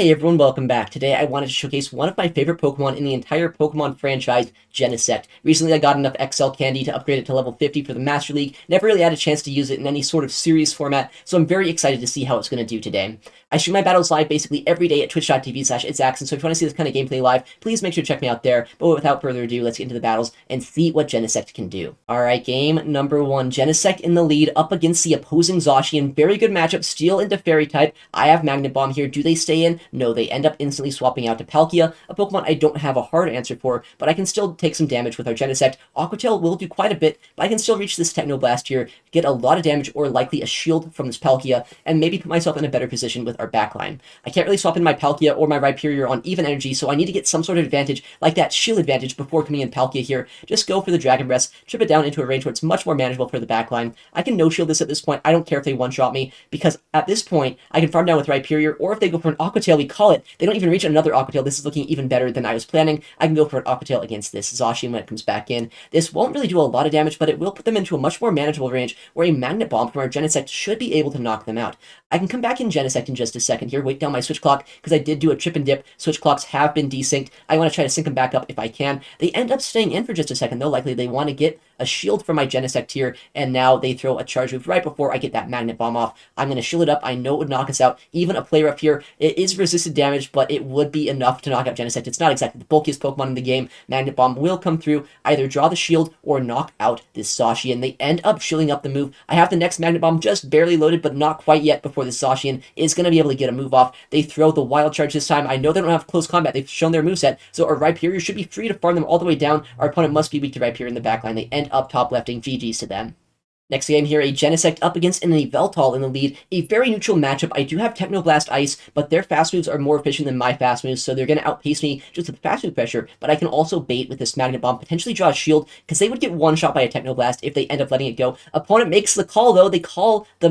Hey everyone, welcome back. Today I wanted to showcase one of my favorite Pokemon in the entire Pokemon franchise, Genesect. Recently I got enough XL candy to upgrade it to level 50 for the Master League. Never really had a chance to use it in any sort of serious format, so I'm very excited to see how it's going to do today. I stream my battles live basically every day at twitch.tv/ItsAXN, so if you want to see this kind of gameplay live, please make sure to check me out there. But without further ado, let's get into the battles and see what Genesect can do. Alright, game number one. Genesect in the lead up against the opposing Zacian. Very good matchup, Steel into Fairy type. I have Magnet Bomb here. Do they stay in? No, they end up instantly swapping out to Palkia, a Pokemon I don't have a hard answer for, but I can still take some damage with our Genesect. Aqua Tail will do quite a bit, but I can still reach this Techno Blast here, get a lot of damage or likely a shield from this Palkia, and maybe put myself in a better position with our backline. I can't really swap in my Palkia or my Rhyperior on even energy, so I need to get some sort of advantage, like that shield advantage before coming in Palkia here. Just go for the Dragon Breath, trip it down into a range where it's much more manageable for the backline. I can no-shield this at this point. I don't care if they one-shot me, because at this point, I can farm down with Rhyperior, or if they go for an Aqua Tail, we call it. They don't even reach another Aqua Tail. This is looking even better than I was planning. I can go for an Aqua Tail against this Zacian when it comes back in. This won't really do a lot of damage, but it will put them into a much more manageable range where a Magnet Bomb from our Genesect should be able to knock them out. I can come back in Genesect in just a second here, wait down my switch clock, because I did do a trip and dip. Switch clocks have been desynced. I want to try to sync them back up if I can. They end up staying in for just a second, though. Likely they want to get a shield from my Genesect here, and now they throw a charge move right before I get that Magnet Bomb off. I'm going to shield it up. I know it would knock us out. Even a Play Rough here, it is resisted damage, but it would be enough to knock out Genesect. It's not exactly the bulkiest Pokemon in the game. Magnet Bomb will come through, either draw the shield or knock out this Zacian. They end up shielding up the move. I have the next Magnet Bomb just barely loaded, but not quite yet before this Zacian is going to be able to get a move off. They throw the Wild Charge this time. I know they don't have close combat. They've shown their moveset, so our Rhyperior should be free to farm them all the way down. Our opponent must be weak to Rhyperior in the backline. They end up top lefting. GG's to them. Next game here, a Genesect up against an Yveltal in the lead. A very neutral matchup. I do have Technoblast Ice, but their fast moves are more efficient than my fast moves, so they're going to outpace me just with fast move pressure, but I can also bait with this Magnet Bomb, potentially draw a shield, because they would get one shot by a Technoblast if they end up letting it go. Opponent makes the call, though. They call the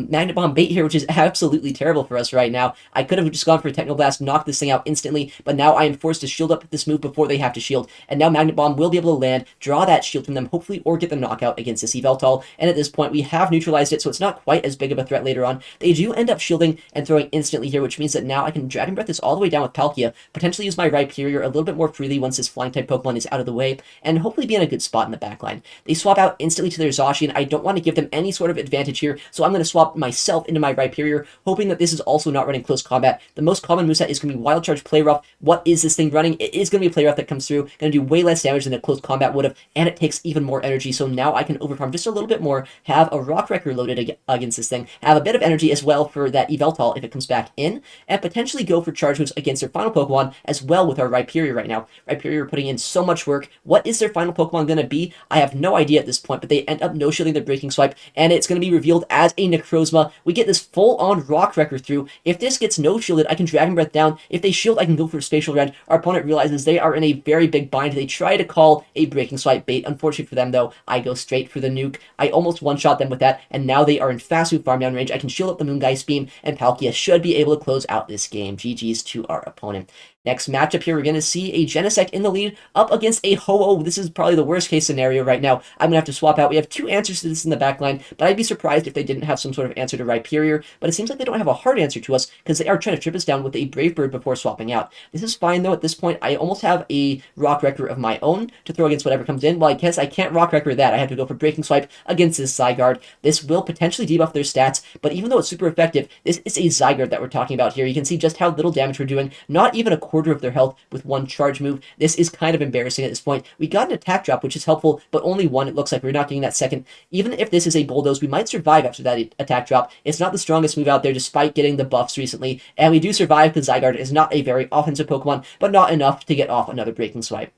Magnet Bomb bait here, which is absolutely terrible for us right now. I could have just gone for a Technoblast, knocked this thing out instantly, but now I am forced to shield up this move before they have to shield, and now Magnet Bomb will be able to land, draw that shield from them, hopefully, or get the knockout against this Yveltal, and at this point, we have neutralized it, so it's not quite as big of a threat later on. They do end up shielding and throwing instantly here, which means that now I can Dragon Breath this all the way down with Palkia, potentially use my Rhyperior a little bit more freely once this Flying-type Pokemon is out of the way, and hopefully be in a good spot in the backline. They swap out instantly to their Zacian. I don't want to give them any sort of advantage here, so I'm going to swap myself into my Rhyperior, hoping that this is also not running close combat. The most common moveset is going to be Wild Charge, Play Rough. What is this thing running? It is going to be a Play Rough that comes through, going to do way less damage than a close combat would have, and it takes even more energy, so now I can overfarm just a little bit more, have a Rock Wrecker loaded against this thing, have a bit of energy as well for that Yveltal if it comes back in, and potentially go for charge moves against their final Pokemon as well with our Rhyperior right now. Rhyperior putting in so much work. What is their final Pokemon going to be? I have no idea at this point, but they end up no-shielding the Breaking Swipe, and it's going to be revealed as a Necrozma. We get this full-on Rock Wrecker through. If this gets no-shielded, I can Dragon Breath down. If they shield, I can go for a Spatial Rend. Our opponent realizes they are in a very big bind. They try to call a Breaking Swipe bait. Unfortunately for them, though, I go straight for the nuke. I almost one-shot them with that, and now they are in fast move farm down range. I can shield up the Moongeist Beam, and Palkia should be able to close out this game. GG's to our opponent. Next matchup here, we're going to see a Genesect in the lead up against a Ho-Oh. This is probably the worst case scenario right now. I'm going to have to swap out. We have two answers to this in the backline, but I'd be surprised if they didn't have some sort of answer to Rhyperior, but it seems like they don't have a hard answer to us because they are trying to trip us down with a Brave Bird before swapping out. This is fine, though. At this point, I almost have a Rock Wrecker of my own to throw against whatever comes in. Well, I guess I can't Rock Wrecker that. I have to go for Breaking Swipe against this Zygarde. This will potentially debuff their stats, but even though it's super effective, this is a Zygarde that we're talking about here. You can see just how little damage we're doing. Not even a quarter of their health with one charge move. This is kind of embarrassing at this point. We got an attack drop, which is helpful, but only one. It looks like we're not getting that second. Even if this is a Bulldoze, we might survive after that attack drop. It's not the strongest move out there, despite getting the buffs recently, and we do survive because Zygarde is not a very offensive Pokemon, but not enough to get off another Breaking Swipe.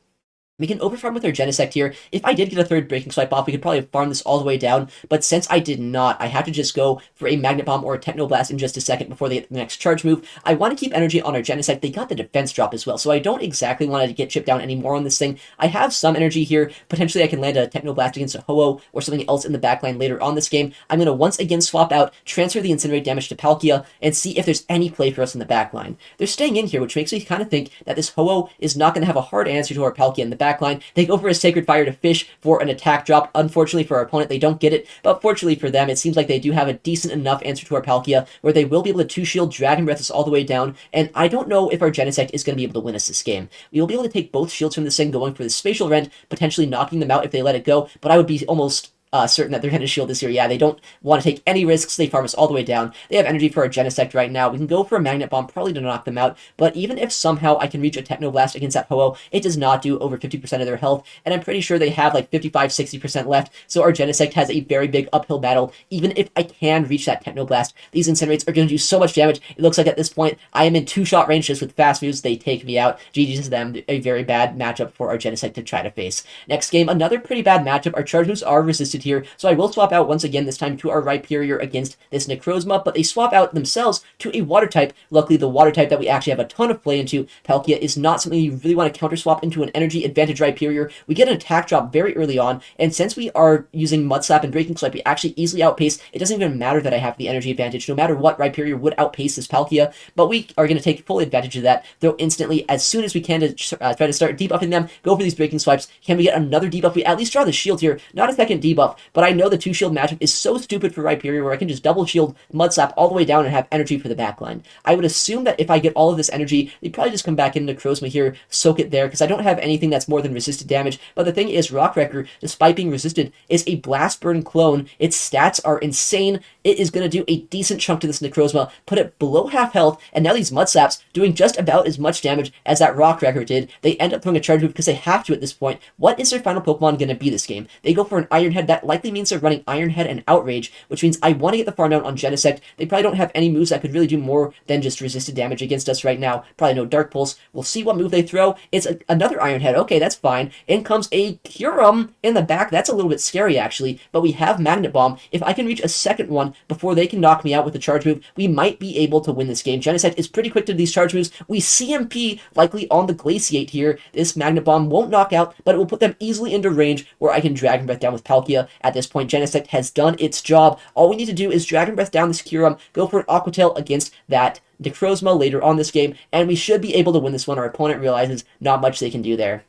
We can overfarm with our Genesect here. If I did get a third Breaking Swipe off, we could probably farm this all the way down, but since I did not, I have to just go for a Magnet Bomb or a Technoblast in just a second before they get the next charge move. I want to keep energy on our Genesect. They got the defense drop as well, so I don't exactly want to get chipped down anymore on this thing. I have some energy here. Potentially I can land a Technoblast against a Ho-Oh or something else in the backline later on this game. I'm going to once again swap out, transfer the Incinerate damage to Palkia, and see if there's any play for us in the backline. They're staying in here, which makes me kind of think that this Ho-Oh is not going to have a hard answer to our Palkia in the backline. They go for a Sacred Fire to fish for an attack drop. Unfortunately for our opponent, they don't get it, but fortunately for them, it seems like they do have a decent enough answer to our Palkia where they will be able to 2-shield, Dragon Breath us all the way down, and I don't know if our Genesect is going to be able to win us this game. We will be able to take both shields from this thing, going for the Spatial Rend, potentially knocking them out if they let it go, but I would be almost certain that they're going to shield this here. Yeah, they don't want to take any risks. They farm us all the way down. They have energy for a Genesect right now. We can go for a Magnet Bomb, probably to knock them out, but even if somehow I can reach a Techno Blast against that Ho-Oh, it does not do over 50% of their health, and I'm pretty sure they have like 55-60% left, so our Genesect has a very big uphill battle. Even if I can reach that Techno Blast, these Incinerates are going to do so much damage. It looks like at this point, I am in 2-shot range just with fast moves. They take me out. GG's to them. A very bad matchup for our Genesect to try to face. Next game, another pretty bad matchup. Our charge moves are resisted here, so I will swap out once again, this time to our Rhyperior against this Necrozma, but they swap out themselves to a Water type. Luckily, the Water type that we actually have a ton of play into, Palkia, is not something you really want to counter swap into an energy advantage Rhyperior. We get an attack drop very early on, and since we are using Mud Slap and Breaking Slap, we actually easily outpace. It doesn't even matter that I have the energy advantage. No matter what, Rhyperior would outpace this Palkia, but we are going to take full advantage of that, though instantly, as soon as we can, to try to start debuffing them, go for these Breaking Swipes. Can we get another debuff? We at least draw the shield here, not a second debuff, but I know the 2-shield matchup is so stupid for Rhyperior where I can just double shield Mud Slap all the way down and have energy for the backline. I would assume that if I get all of this energy, they'd probably just come back into Necrozma here, soak it there, because I don't have anything that's more than resisted damage. But the thing is, Rock Wrecker, despite being resisted, is a Blast Burn clone. Its stats are insane. It is going to do a decent chunk to this Necrozma, put it below half health, and now these Mud Slaps doing just about as much damage as that Rock Wrecker did. They end up throwing a charge move because they have to at this point. What is their final Pokemon going to be this game? They go for an Iron Head. That likely means they're running Iron Head and Outrage, which means I want to get the farm down on Genesect. They probably don't have any moves that could really do more than just resisted damage against us right now. Probably no Dark Pulse. We'll see what move they throw. It's another Iron Head. Okay, that's fine. In comes a Kyurem in the back. That's a little bit scary, actually, but we have Magnet Bomb. If I can reach a second one before they can knock me out with the charge move, we might be able to win this game. Genesect is pretty quick to these charge moves. We CMP likely on the Glaciate here. This Magnet Bomb won't knock out, but it will put them easily into range where I can Dragon Breath down with Palkia. At this point, Genesect has done its job. All we need to do is Dragon Breath down this Kyurem, go for an Aqua Tail against that Necrozma later on this game, and we should be able to win this one. Our opponent realizes not much they can do there.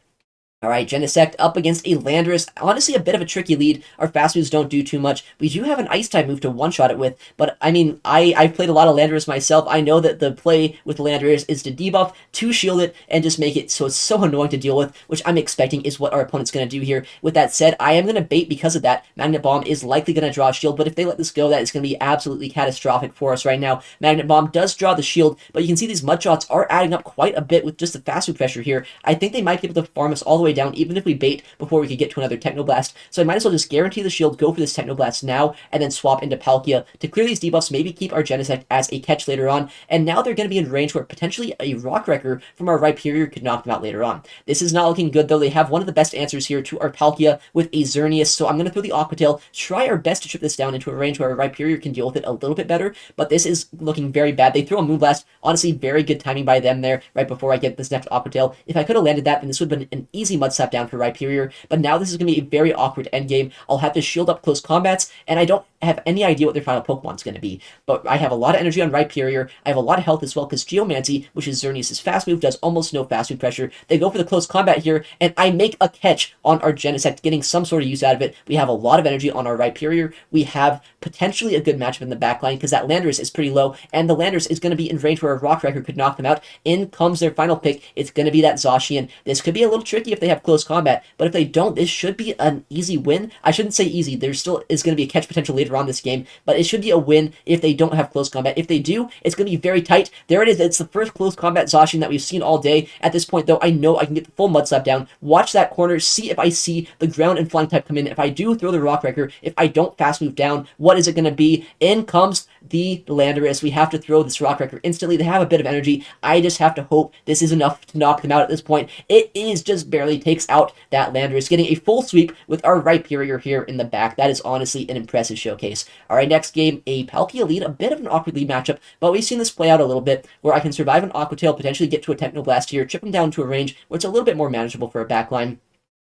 Alright, Genesect up against a Landorus. Honestly, a bit of a tricky lead. Our fast moves don't do too much. We do have an Ice-type move to one-shot it with, but I mean, I've played a lot of Landorus myself. I know that the play with Landorus is to debuff, to shield it, and just make it so it's so annoying to deal with, which I'm expecting is what our opponent's going to do here. With that said, I am going to bait because of that. Magnet Bomb is likely going to draw a shield, but if they let this go, that is going to be absolutely catastrophic for us right now. Magnet Bomb does draw the shield, but you can see these mud shots are adding up quite a bit with just the fast move pressure here. I think they might be able to farm us all the way down, even if we bait before we could get to another Techno Blast. So I might as well just guarantee the shield, go for this Techno Blast now, and then swap into Palkia to clear these debuffs, maybe keep our Genesect as a catch later on. And now they're going to be in range where potentially a Rock Wrecker from our Rhyperior could knock them out later on. This is not looking good, though. They have one of the best answers here to our Palkia with a Xerneas, so I'm going to throw the Aqua Tail, try our best to trip this down into a range where our Rhyperior can deal with it a little bit better, but this is looking very bad. They throw a Moonblast. Honestly, very good timing by them there right before I get this next Aqua Tail. If I could have landed that, then this would have been an easy Mud Slap down for Rhyperior, but now this is going to be a very awkward endgame. I'll have to shield up close combats, and I don't have any idea what their final Pokemon's going to be, but I have a lot of energy on Rhyperior. I have a lot of health as well, because Geomancy, which is Xerneas' fast move, does almost no fast move pressure. They go for the close combat here, and I make a catch on our Genesect, getting some sort of use out of it. We have a lot of energy on our Rhyperior. We have potentially a good matchup in the backline, because that Landorus is pretty low, and the Landorus is going to be in range where a Rock Wrecker could knock them out. In comes their final pick. It's going to be that Zacian. This could be a little tricky if they have close combat, but if they don't, this should be an easy win. I shouldn't say easy. There still is going to be a catch potential later on this game, but it should be a win if they don't have close combat. If they do, it's going to be very tight. There it is. It's the first close combat Zacian that we've seen all day. At this point, though, I know I can get the full Mud Slap down. Watch that corner. See if I see the ground and flying type come in. If I do, throw the Rock Wrecker. If I don't fast move down, what is it going to be? In comes the Landorus. We have to throw this Rock Wrecker instantly. They have a bit of energy. I just have to hope this is enough to knock them out at this point. It is just barely takes out that Landorus, getting a full sweep with our Rhyperior here in the back. That is honestly an impressive showcase. All right, next game, a Palkia lead, a bit of an awkward lead matchup, but we've seen this play out a little bit, where I can survive an Aqua Tail, potentially get to a Techno Blast here, chip them down to a range where it's a little bit more manageable for a backline.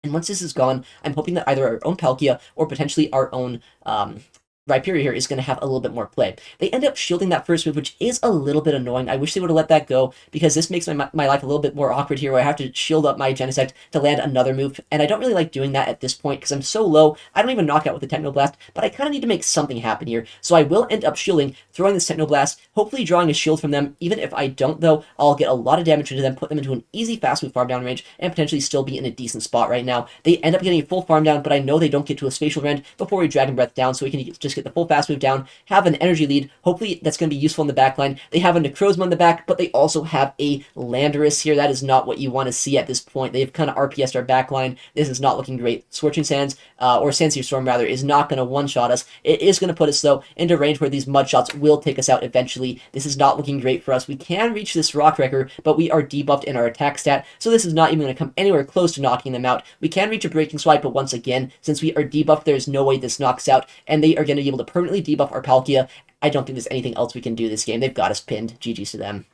And once this is gone, I'm hoping that either our own Palkia or potentially our own Rhyperior here is going to have a little bit more play. They end up shielding that first move, which is a little bit annoying. I wish they would have let that go, because this makes my life a little bit more awkward here, where I have to shield up my Genesect to land another move, and I don't really like doing that at this point, because I'm so low. I don't even knock out with the Technoblast, but I kind of need to make something happen here, so I will end up shielding, throwing this Technoblast, hopefully drawing a shield from them. Even if I don't, though, I'll get a lot of damage into them, put them into an easy fast move farm down range, and potentially still be in a decent spot right now. They end up getting a full farm down, but I know they don't get to a Spatial Rend before we Dragon Breath down, so we can just get the full fast move down, have an energy lead. Hopefully that's going to be useful in the backline. They have a Necrozma in the back, but they also have a Landorus here. That is not what you want to see at this point. They've kind of RPS'd our backline. This is not looking great. Scorching Sands, or Sandsear Storm rather, is not going to one-shot us. It is going to put us, though, into range where these Mud Shots will take us out eventually. This is not looking great for us. We can reach this Rock Wrecker, but we are debuffed in our attack stat, so this is not even going to come anywhere close to knocking them out. We can reach a Breaking Swipe, but once again, since we are debuffed, there's no way this knocks out, and they are going to be able to permanently debuff our Palkia. I don't think there's anything else we can do this game. They've got us pinned. GG's to them.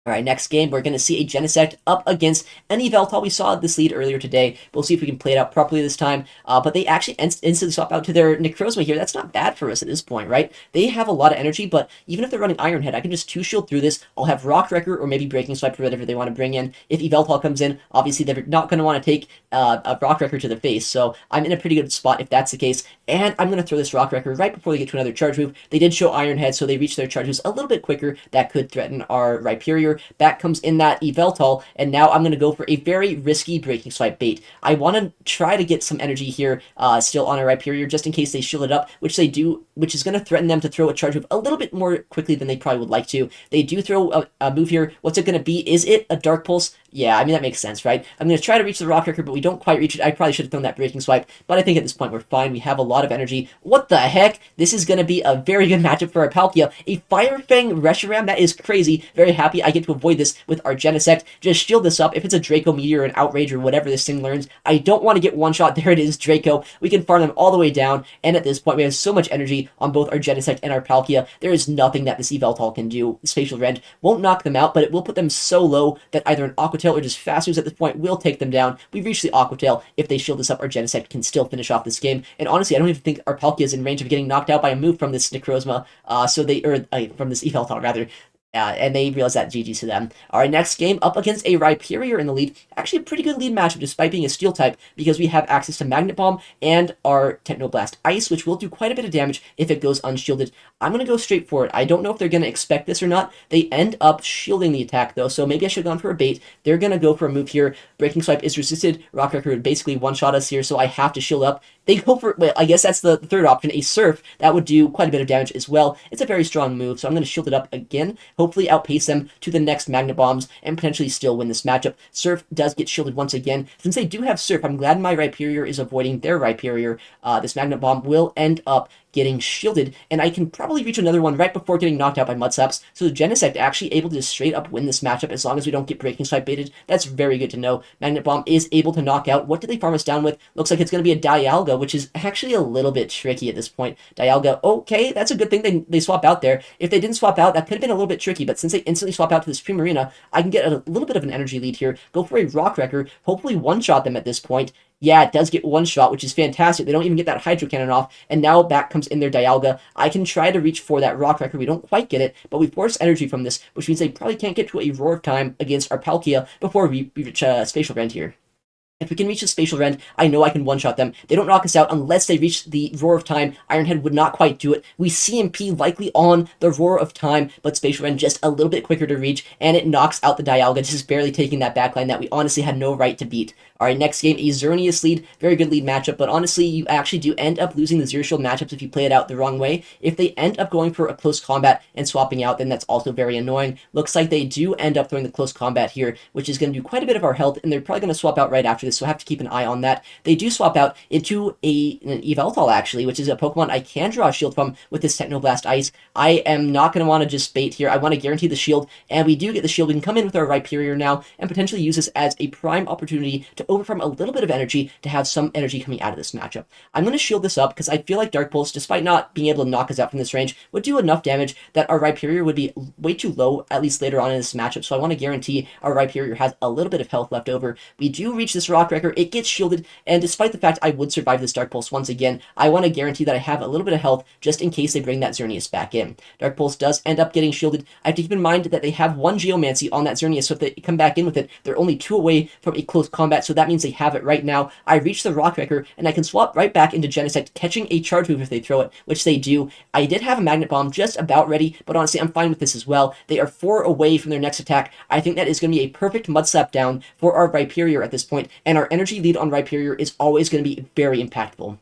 All right, next game, we're going to see a Genesect up against an Yveltal. We saw this lead earlier today. We'll see if we can play it out properly this time. But they actually instantly swap out to their Necrozma here. That's not bad for us at this point, right? They have a lot of energy, but even if they're running Iron Head, I can just 2-shield through this. I'll have Rock Wrecker or maybe Breaking Swipe or whatever they want to bring in. If Yveltal comes in, obviously they're not going to want to take a Rock Wrecker to the face, so I'm in a pretty good spot if that's the case. And I'm going to throw this Rock Wrecker right before they get to another charge move. They did show Iron Head, so they reach their charge moves a little bit quicker. That could threaten our Rhyperior. Back comes in that Yveltal, and now I'm going to go for a very risky Breaking Swipe bait. I want to try to get some energy here still on our Rhyperior, just in case they shield it up, which they do, which is going to threaten them to throw a charge move a little bit more quickly than they probably would like to. They do throw a move here. What's it going to be? Is it a Dark Pulse? Yeah, I mean, that makes sense, right? I'm going to try to reach the Rock Wrecker, but we don't quite reach it. I probably should have thrown that Breaking Swipe, but I think at this point we're fine. We have a lot of energy. What the heck? This is going to be a very good matchup for our Palkia. A Fire Fang Reshiram? That is crazy. Very happy I get to avoid this with our Genesect. Just shield this up. If it's a Draco Meteor, an Outrage, or whatever this thing learns, I don't want to get one-shot. There it is, Draco. We can farm them all the way down, and at this point we have so much energy on both our Genesect and our Palkia. There is nothing that this Yveltal can do. The Spatial Rend won't knock them out, but it will put them so low that either an Aqua Tail or just fast moves at this point will take them down. We've reached the Aqua Tail. If they shield this up, our Genesect can still finish off this game. And honestly, I don't even think our Palkia is in range of getting knocked out by a move from this Necrozma, from this Yveltal rather. And they realize that GG's to them. Our next game up against a Rhyperior in the lead. Actually a pretty good lead matchup despite being a Steel type, because we have access to Magnet Bomb and our Technoblast Ice, which will do quite a bit of damage if it goes unshielded. I'm going to go straight for it. I don't know if they're going to expect this or not. They end up shielding the attack though, so maybe I should have gone for a bait. They're going to go for a move here. Breaking Swipe is resisted. Rock Wrecker would basically one-shot us here, so I have to shield up. They go for, well, I guess that's the third option, a Surf. That would do quite a bit of damage as well. It's a very strong move, so I'm going to shield it up again. Hopefully outpace them to the next Magnet Bombs and potentially still win this matchup. Surf does get shielded once again. Since they do have Surf, I'm glad my Rhyperior is avoiding their Rhyperior. This Magnet Bomb will end up getting shielded, and I can probably reach another one right before getting knocked out by Mudslaps. So the Genesect actually able to just straight up win this matchup as long as we don't get Breaking Swipe baited. That's very good to know. Magnet Bomb is able to knock out. What did they farm us down with? Looks like it's going to be a Dialga, which is actually a little bit tricky at this point. Dialga, okay, that's a good thing they swap out there. If they didn't swap out, that could have been a little bit tricky, but since they instantly swap out to this Primarina, I can get a little bit of an energy lead here. Go for a Rock Wrecker, hopefully one-shot them at this point. Yeah, it does get one shot, which is fantastic. They don't even get that Hydro Cannon off, and now back comes in their Dialga. I can try to reach for that Rock Wrecker. We don't quite get it, but we force energy from this, which means they probably can't get to a Roar of Time against our Palkia before we reach Spatial Rend here. If we can reach the Spatial Rend, I know I can one-shot them. They don't knock us out unless they reach the Roar of Time. Ironhead would not quite do it. We CMP likely on the Roar of Time, but Spatial Rend just a little bit quicker to reach, and it knocks out the Dialga, just barely taking that backline that we honestly had no right to beat. Alright, next game, a Xerneas lead. Very good lead matchup, but honestly, you actually do end up losing the Zero Shield matchups if you play it out the wrong way. If they end up going for a close combat and swapping out, then that's also very annoying. Looks like they do end up throwing the close combat here, which is going to do quite a bit of our health, and they're probably going to swap out right after this, so I have to keep an eye on that. They do swap out into an Yveltal, actually, which is a Pokemon I can draw a shield from with this Technoblast Ice. I am not going to want to just bait here. I want to guarantee the shield, and we do get the shield. We can come in with our Rhyperior now and potentially use this as a prime opportunity to overfarm a little bit of energy to have some energy coming out of this matchup. I'm going to shield this up because I feel like Dark Pulse, despite not being able to knock us out from this range, would do enough damage that our Rhyperior would be way too low, at least later on in this matchup, so I want to guarantee our Rhyperior has a little bit of health left over. We do reach this Rock Rock Wrecker, it gets shielded, and despite the fact I would survive this Dark Pulse once again, I want to guarantee that I have a little bit of health just in case they bring that Xerneas back in. Dark Pulse does end up getting shielded. I have to keep in mind that they have one Geomancy on that Xerneas, so if they come back in with it, they're only 2 away from a close combat, so that means they have it right now. I reach the Rock Wrecker, and I can swap right back into Genesect, catching a charge move if they throw it, which they do. I did have a Magnet Bomb just about ready, but honestly, I'm fine with this as well. They are 4 away from their next attack. I think that is going to be a perfect Mud Slap down for our Rhyperior at this point, and our energy lead on Rhyperior is always going to be very impactful.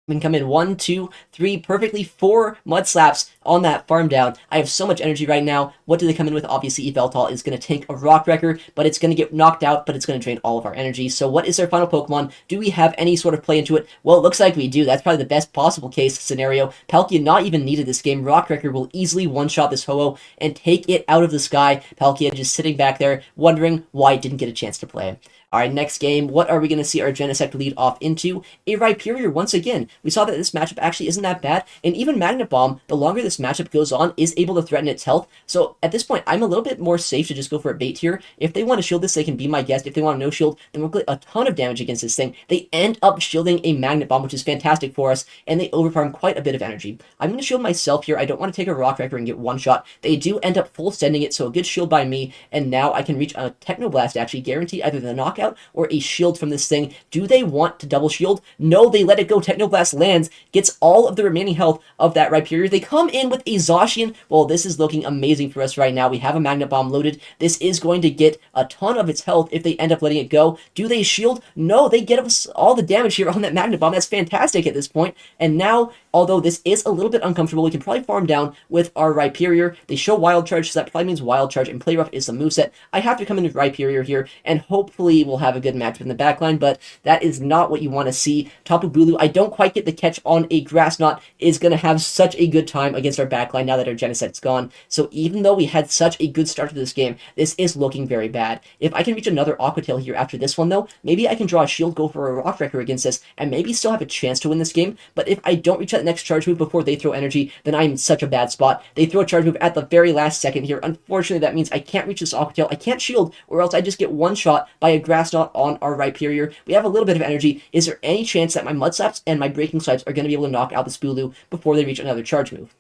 We can come in 1, 2, 3, perfectly 4 Mud Slaps on that farm down. I have so much energy right now. What do they come in with? Obviously, Yveltal is going to tank a Rock Wrecker, but it's going to get knocked out, but it's going to drain all of our energy. So what is our final Pokemon? Do we have any sort of play into it? Well, it looks like we do. That's probably the best possible case scenario. Palkia not even needed this game. Rock Wrecker will easily one-shot this Ho-Oh and take it out of the sky. Palkia just sitting back there, wondering why it didn't get a chance to play. Alright, next game, what are we going to see our Genesect lead off into? A Rhyperior once again. We saw that this matchup actually isn't that bad, and even Magnet Bomb, the longer this matchup goes on, is able to threaten its health. So at this point, I'm a little bit more safe to just go for a bait here. If they want to shield this, they can be my guest. If they want to no shield, then we'll get a ton of damage against this thing. They end up shielding a Magnet Bomb, which is fantastic for us, and they overfarm quite a bit of energy. I'm going to shield myself here. I don't want to take a Rock Wrecker and get one shot. They do end up full sending it, so a good shield by me, and now I can reach a Techno Blast, actually guarantee either the knockout or a shield from this thing. Do they want to double shield? No, they let it go. Technoblast lands, gets all of the remaining health of that Rhyperior. They come in with a Zacian. Well, this is looking amazing for us right now. We have a Magnet Bomb loaded. This is going to get a ton of its health if they end up letting it go. Do they shield? No, they get us all the damage here on that Magnet Bomb. That's fantastic at this point. And now, although this is a little bit uncomfortable, we can probably farm down with our Rhyperior. They show Wild Charge, so that probably means Wild Charge and Play Rough is the moveset. I have to come in with Rhyperior here, and hopefully we'll have a good match in the backline, but that is not what you want to see. Tapu Bulu, I don't quite get the catch on a Grass Knot, is going to have such a good time against our backline now that our Genesect's gone. So even though we had such a good start to this game, this is looking very bad. If I can reach another Aqua Tail here after this one, though, maybe I can draw a shield, go for a Rock Wrecker against this, and maybe still have a chance to win this game. But if I don't reach that next charge move before they throw energy, then I'm in such a bad spot. They throw a charge move at the very last second here. Unfortunately, that means I can't reach this Aqua Tail. I can't shield, or else I just get one shot by a Grass Knot on our Rhyperior. We have a little bit of energy. Is there any chance that my Mud Slaps and my Breaking Swipes are going to be able to knock out this Bulu before they reach another charge move?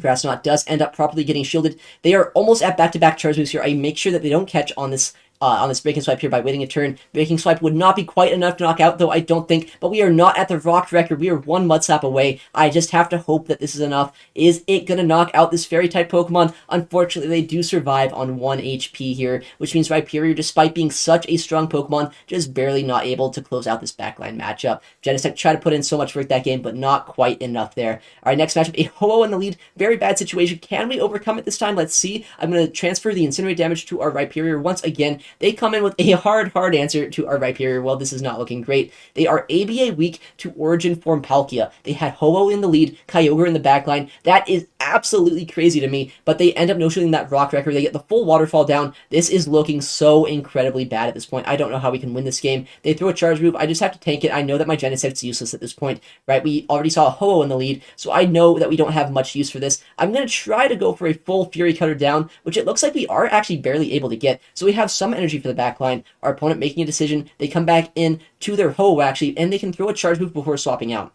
Grass Knot does end up properly getting shielded. They are almost at back-to-back charge moves here. I make sure that they don't catch on this Breaking Swipe here by waiting a turn. Breaking Swipe would not be quite enough to knock out, though, I don't think, but we are not at the Rock Wrecker. We are one Mud Slap away. I just have to hope that this is enough. Is it going to knock out this Fairy-type Pokemon? Unfortunately, they do survive on 1 HP here, which means Rhyperior, despite being such a strong Pokemon, just barely not able to close out this backline matchup. Genesect tried to put in so much work that game, but not quite enough there. All right, next matchup, a Ho-Oh in the lead. Very bad situation. Can we overcome it this time? Let's see. I'm going to transfer the Incinerate damage to our Rhyperior once again. They come in with a hard answer to our Rhyperior. Well, this is not looking great. They are ABA weak to Origin Form Palkia. They had Ho-Oh in the lead, Kyogre in the backline. That is absolutely crazy to me, but they end up no-shielding that Rock Wrecker. They get the full Waterfall down. This is looking so incredibly bad at this point. I don't know how we can win this game. They throw a charge move. I just have to tank it. I know that my Genesect's useless at this point, right? We already saw a Ho-Oh in the lead, so I know that we don't have much use for this. I'm going to try to go for a full Fury Cutter down, which it looks like we are actually barely able to get, so we have some energy for the backline. Our opponent making a decision. They come back in to their Ho-Oh, actually, and they can throw a charge move before swapping out.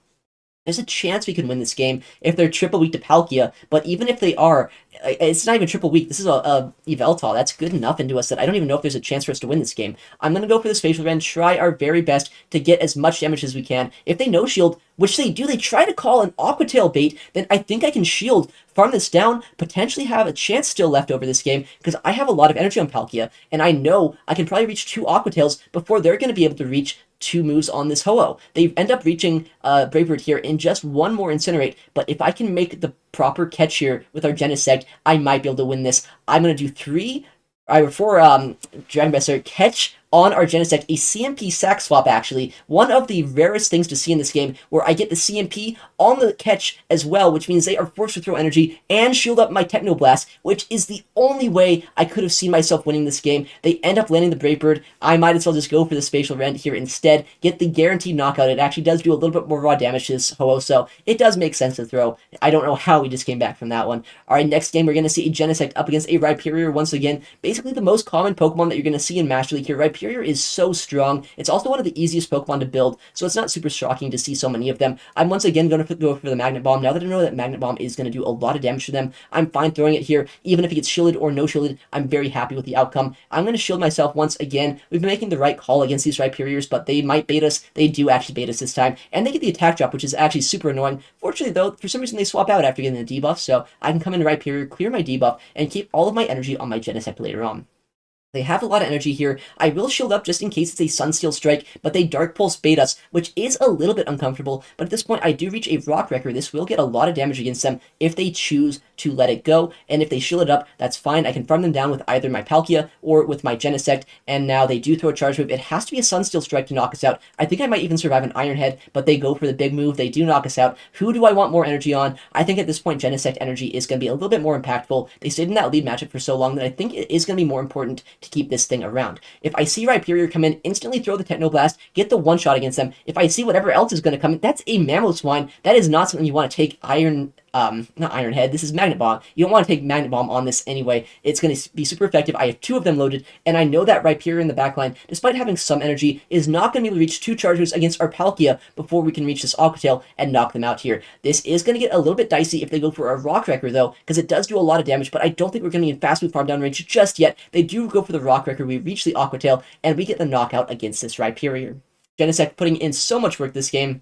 There's a chance we can win this game if they're triple weak to Palkia, but even if they are, it's not even triple weak. This is a Yveltal. That's good enough into us that I don't even know if there's a chance for us to win this game. I'm going to go for the Spatial Rend, try our very best to get as much damage as we can. If they no-shield, which they do, they try to call an Aqua Tail bait, then I think I can shield, farm this down, potentially have a chance still left over this game, because I have a lot of energy on Palkia, and I know I can probably reach 2 Aqua Tails before they're going to be able to reach 2 moves on this Ho-Oh. They end up reaching Brave Bird here in just 1 more Incinerate, but if I can make the proper catch here with our Genesect, I might be able to win this. I'm going to do 4 Dragon Breath, catch on our Genesect, a CMP sack swap, actually. One of the rarest things to see in this game, where I get the CMP on the catch as well, which means they are forced to throw energy and shield up my Techno Blast, which is the only way I could have seen myself winning this game. They end up landing the Brave Bird. I might as well just go for the Spatial Rend here instead, get the guaranteed knockout. It actually does do a little bit more raw damage to this Ho-Oh, so it does make sense to throw. I don't know how we just came back from that one. Alright, next game, we're going to see a Genesect up against a Rhyperior once again. Basically the most common Pokemon that you're going to see in Master League here. Rhyperior Rhyperior is so strong. It's also one of the easiest Pokemon to build, so it's not super shocking to see so many of them. I'm once again going to go for the Magnet Bomb. Now that I know that Magnet Bomb is going to do a lot of damage to them, I'm fine throwing it here. Even if it gets shielded or no shielded, I'm very happy with the outcome. I'm going to shield myself once again. We've been making the right call against these Rhyperiors, but they might bait us. They do actually bait us this time, and they get the attack drop, which is actually super annoying. Fortunately, though, for some reason they swap out after getting the debuff, so I can come into Rhyperior, clear my debuff, and keep all of my energy on my Genesect later on. They have a lot of energy here. I will shield up just in case it's a Sunsteel Strike, but they Dark Pulse bait us, which is a little bit uncomfortable. But at this point, I do reach a Rock Wrecker. This will get a lot of damage against them if they choose to let it go. And if they shield it up, that's fine. I can farm them down with either my Palkia or with my Genesect. And now they do throw a charge move. It has to be a Sunsteel Strike to knock us out. I think I might even survive an Iron Head, but they go for the big move. They do knock us out. Who do I want more energy on? I think at this point, Genesect energy is going to be a little bit more impactful. They stayed in that lead matchup for so long that I think it is going to be more important to keep this thing around. If I see Rhyperior come in, instantly throw the Techno Blast, get the one-shot against them. If I see whatever else is going to come in, that's a Mamoswine. That is not something you want to take not Iron Head, this is Magnet Bomb. You don't want to take Magnet Bomb on this anyway. It's going to be super effective. I have 2 of them loaded, and I know that Rhyperior in the backline, despite having some energy, is not going to be able to reach 2 charges against our Palkia before we can reach this Aqua Tail and knock them out here. This is going to get a little bit dicey if they go for a Rock Wrecker, though, because it does do a lot of damage, but I don't think we're going to be in fast move farm down range just yet. They do go for the Rock Wrecker, we reach the Aqua Tail, and we get the knockout against this Rhyperior. Genesect putting in so much work this game.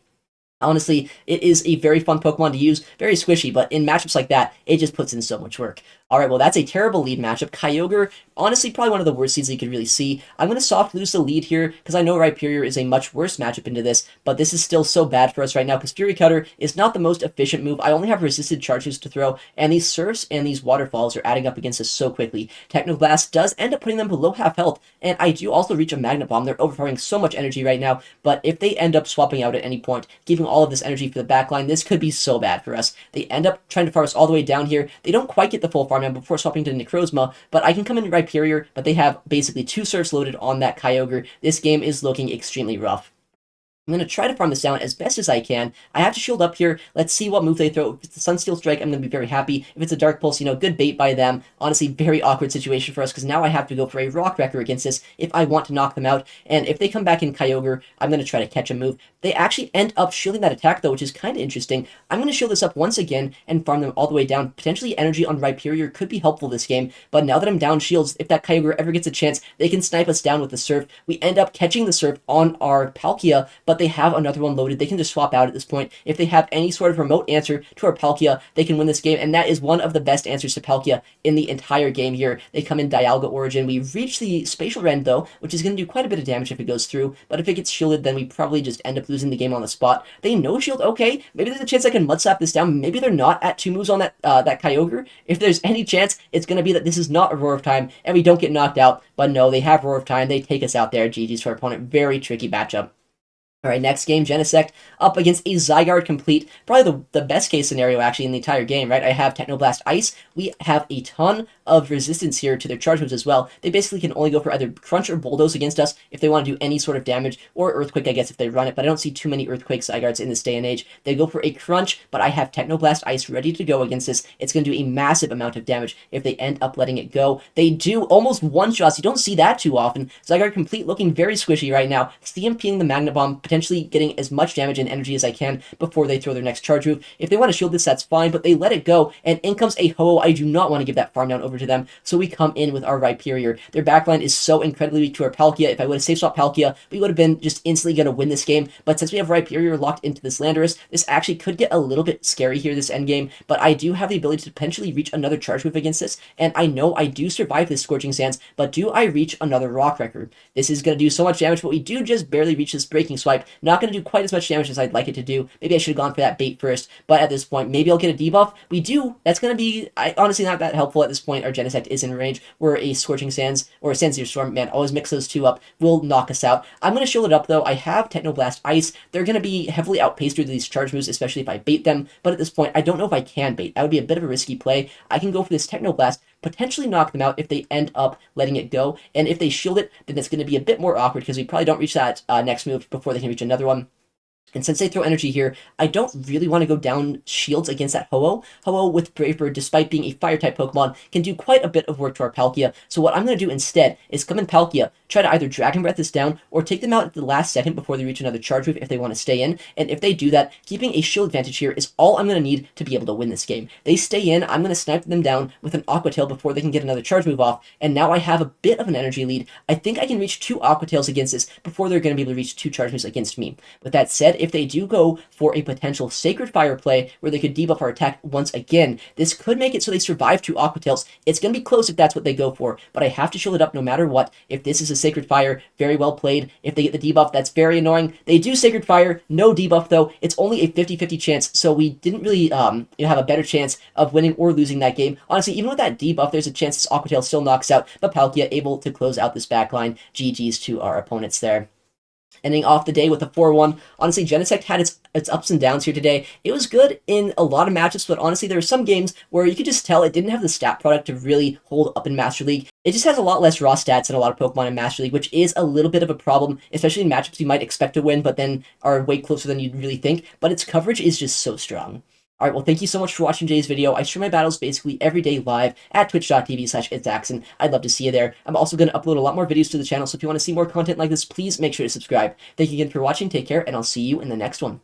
Honestly, it is a very fun Pokemon to use, very squishy, but in matchups like that, it just puts in so much work. Alright, well, that's a terrible lead matchup. Kyogre, honestly, probably one of the worst leads you could really see. I'm going to soft lose the lead here, because I know Rhyperior is a much worse matchup into this, but this is still so bad for us right now, because Fury Cutter is not the most efficient move. I only have resisted charges to throw, and these Surfs and these Waterfalls are adding up against us so quickly. Techno Blast does end up putting them below half health, and I do also reach a Magnet Bomb. They're overpowering so much energy right now, but if they end up swapping out at any point, keeping all of this energy for the backline, this could be so bad for us. They end up trying to farm us all the way down here. They don't quite get the full farm down before swapping to Necrozma, but I can come into Rhyperior, but they have basically 2 Surfs loaded on that Kyogre. This game is looking extremely rough. I'm going to try to farm this down as best as I can. I have to shield up here. Let's see what move they throw. If it's a Sunsteel Strike, I'm going to be very happy. If it's a Dark Pulse, good bait by them. Honestly, very awkward situation for us, because now I have to go for a Rock Wrecker against this if I want to knock them out. And if they come back in Kyogre, I'm going to try to catch a move. They actually end up shielding that attack, though, which is kind of interesting. I'm going to shield this up once again and farm them all the way down. Potentially energy on Rhyperior could be helpful this game, but now that I'm down shields, if that Kyogre ever gets a chance, they can snipe us down with the Surf. We end up catching the Surf on our Palkia, but they have another one loaded. They can just swap out at this point. If they have any sort of remote answer to our Palkia, they can win this game, and that is one of the best answers to Palkia in the entire game here. They come in Dialga Origin. We reach the Spatial Rend, though, which is going to do quite a bit of damage if it goes through, but if it gets shielded, then we probably just end up losing the game on the spot. They no-shield, okay, maybe there's a chance I can Mud Slap this down. Maybe they're not at 2 moves on that Kyogre. If there's any chance, it's going to be that this is not a Roar of Time, and we don't get knocked out, but no, they have Roar of Time. They take us out there. GG's for our opponent. Very tricky matchup. Alright, next game, Genesect up against a Zygarde Complete. Probably the best case scenario, actually, in the entire game, right? I have Technoblast Ice. We have a ton of resistance here to their charge moves as well. They basically can only go for either Crunch or Bulldoze against us if they want to do any sort of damage, or Earthquake, I guess, if they run it, but I don't see too many Earthquake Zygardes in this day and age. They go for a Crunch, but I have Technoblast Ice ready to go against this. It's going to do a massive amount of damage if they end up letting it go. They do almost one-shots. You don't see that too often. Zygarde Complete looking very squishy right now. CMPing the Magnet Bomb, potentially getting as much damage and energy as I can before they throw their next charge move. If they want to shield this, that's fine, but they let it go, and in comes a Ho. I do not want to give that farm down over to them, so we come in with our Rhyperior. Their backline is so incredibly weak to our Palkia. If I would have safe swap Palkia, we would have been just instantly going to win this game, but since we have Rhyperior locked into this Landorus, this actually could get a little bit scary here this endgame, but I do have the ability to potentially reach another charge move against this, and I know I do survive this Scorching Sands, but do I reach another Rock Wrecker? This is going to do so much damage, but we do just barely reach this Breaking Swipe. Not going to do quite as much damage as I'd like it to do. Maybe I should have gone for that bait first, but at this point, maybe I'll get a debuff. We do. That's going to be, honestly, not that helpful at this point. Our Genesect is in range, where a Scorching Sands or a Sandspear Storm, man, always mix those two up, will knock us out. I'm going to shield it up, though. I have Technoblast Ice. They're going to be heavily outpaced through these charge moves, especially if I bait them, but at this point, I don't know if I can bait. That would be a bit of a risky play. I can go for this Technoblast, potentially knock them out if they end up letting it go, and if they shield it, then it's going to be a bit more awkward, because we probably don't reach that next move before they can reach another one. And since they throw energy here, I don't really want to go down shields against that Ho-Oh. Ho-Oh with Brave Bird, despite being a Fire-type Pokemon, can do quite a bit of work to our Palkia. So what I'm going to do instead is come in Palkia, try to either Dragon Breath this down, or take them out at the last second before they reach another Charge Move if they want to stay in. And if they do that, keeping a shield advantage here is all I'm going to need to be able to win this game. They stay in, I'm going to snipe them down with an Aqua Tail before they can get another Charge Move off, and now I have a bit of an energy lead. I think I can reach 2 Aqua Tails against this before they're going to be able to reach 2 Charge Moves against me. With that said, if they do go for a potential Sacred Fire play where they could debuff our attack once again, this could make it so they survive 2 Aqua Tails. It's going to be close if that's what they go for, but I have to shield it up no matter what. If this is a Sacred Fire, very well played. If they get the debuff, that's very annoying. They do Sacred Fire, no debuff though. It's only a 50-50 chance, so we didn't really have a better chance of winning or losing that game. Honestly, even with that debuff, there's a chance this Aqua Tail still knocks out, but Palkia able to close out this backline. GG's to our opponents there. Ending off the day with a 4-1. Honestly, Genesect had its ups and downs here today. It was good in a lot of matchups, but honestly, there were some games where you could just tell it didn't have the stat product to really hold up in Master League. It just has a lot less raw stats than a lot of Pokemon in Master League, which is a little bit of a problem, especially in matchups you might expect to win, but then are way closer than you'd really think. But its coverage is just so strong. Alright, well, thank you so much for watching today's video. I stream my battles basically every day live at twitch.tv/ItsAXN. I'd love to see you there. I'm also going to upload a lot more videos to the channel, so if you want to see more content like this, please make sure to subscribe. Thank you again for watching, take care, and I'll see you in the next one.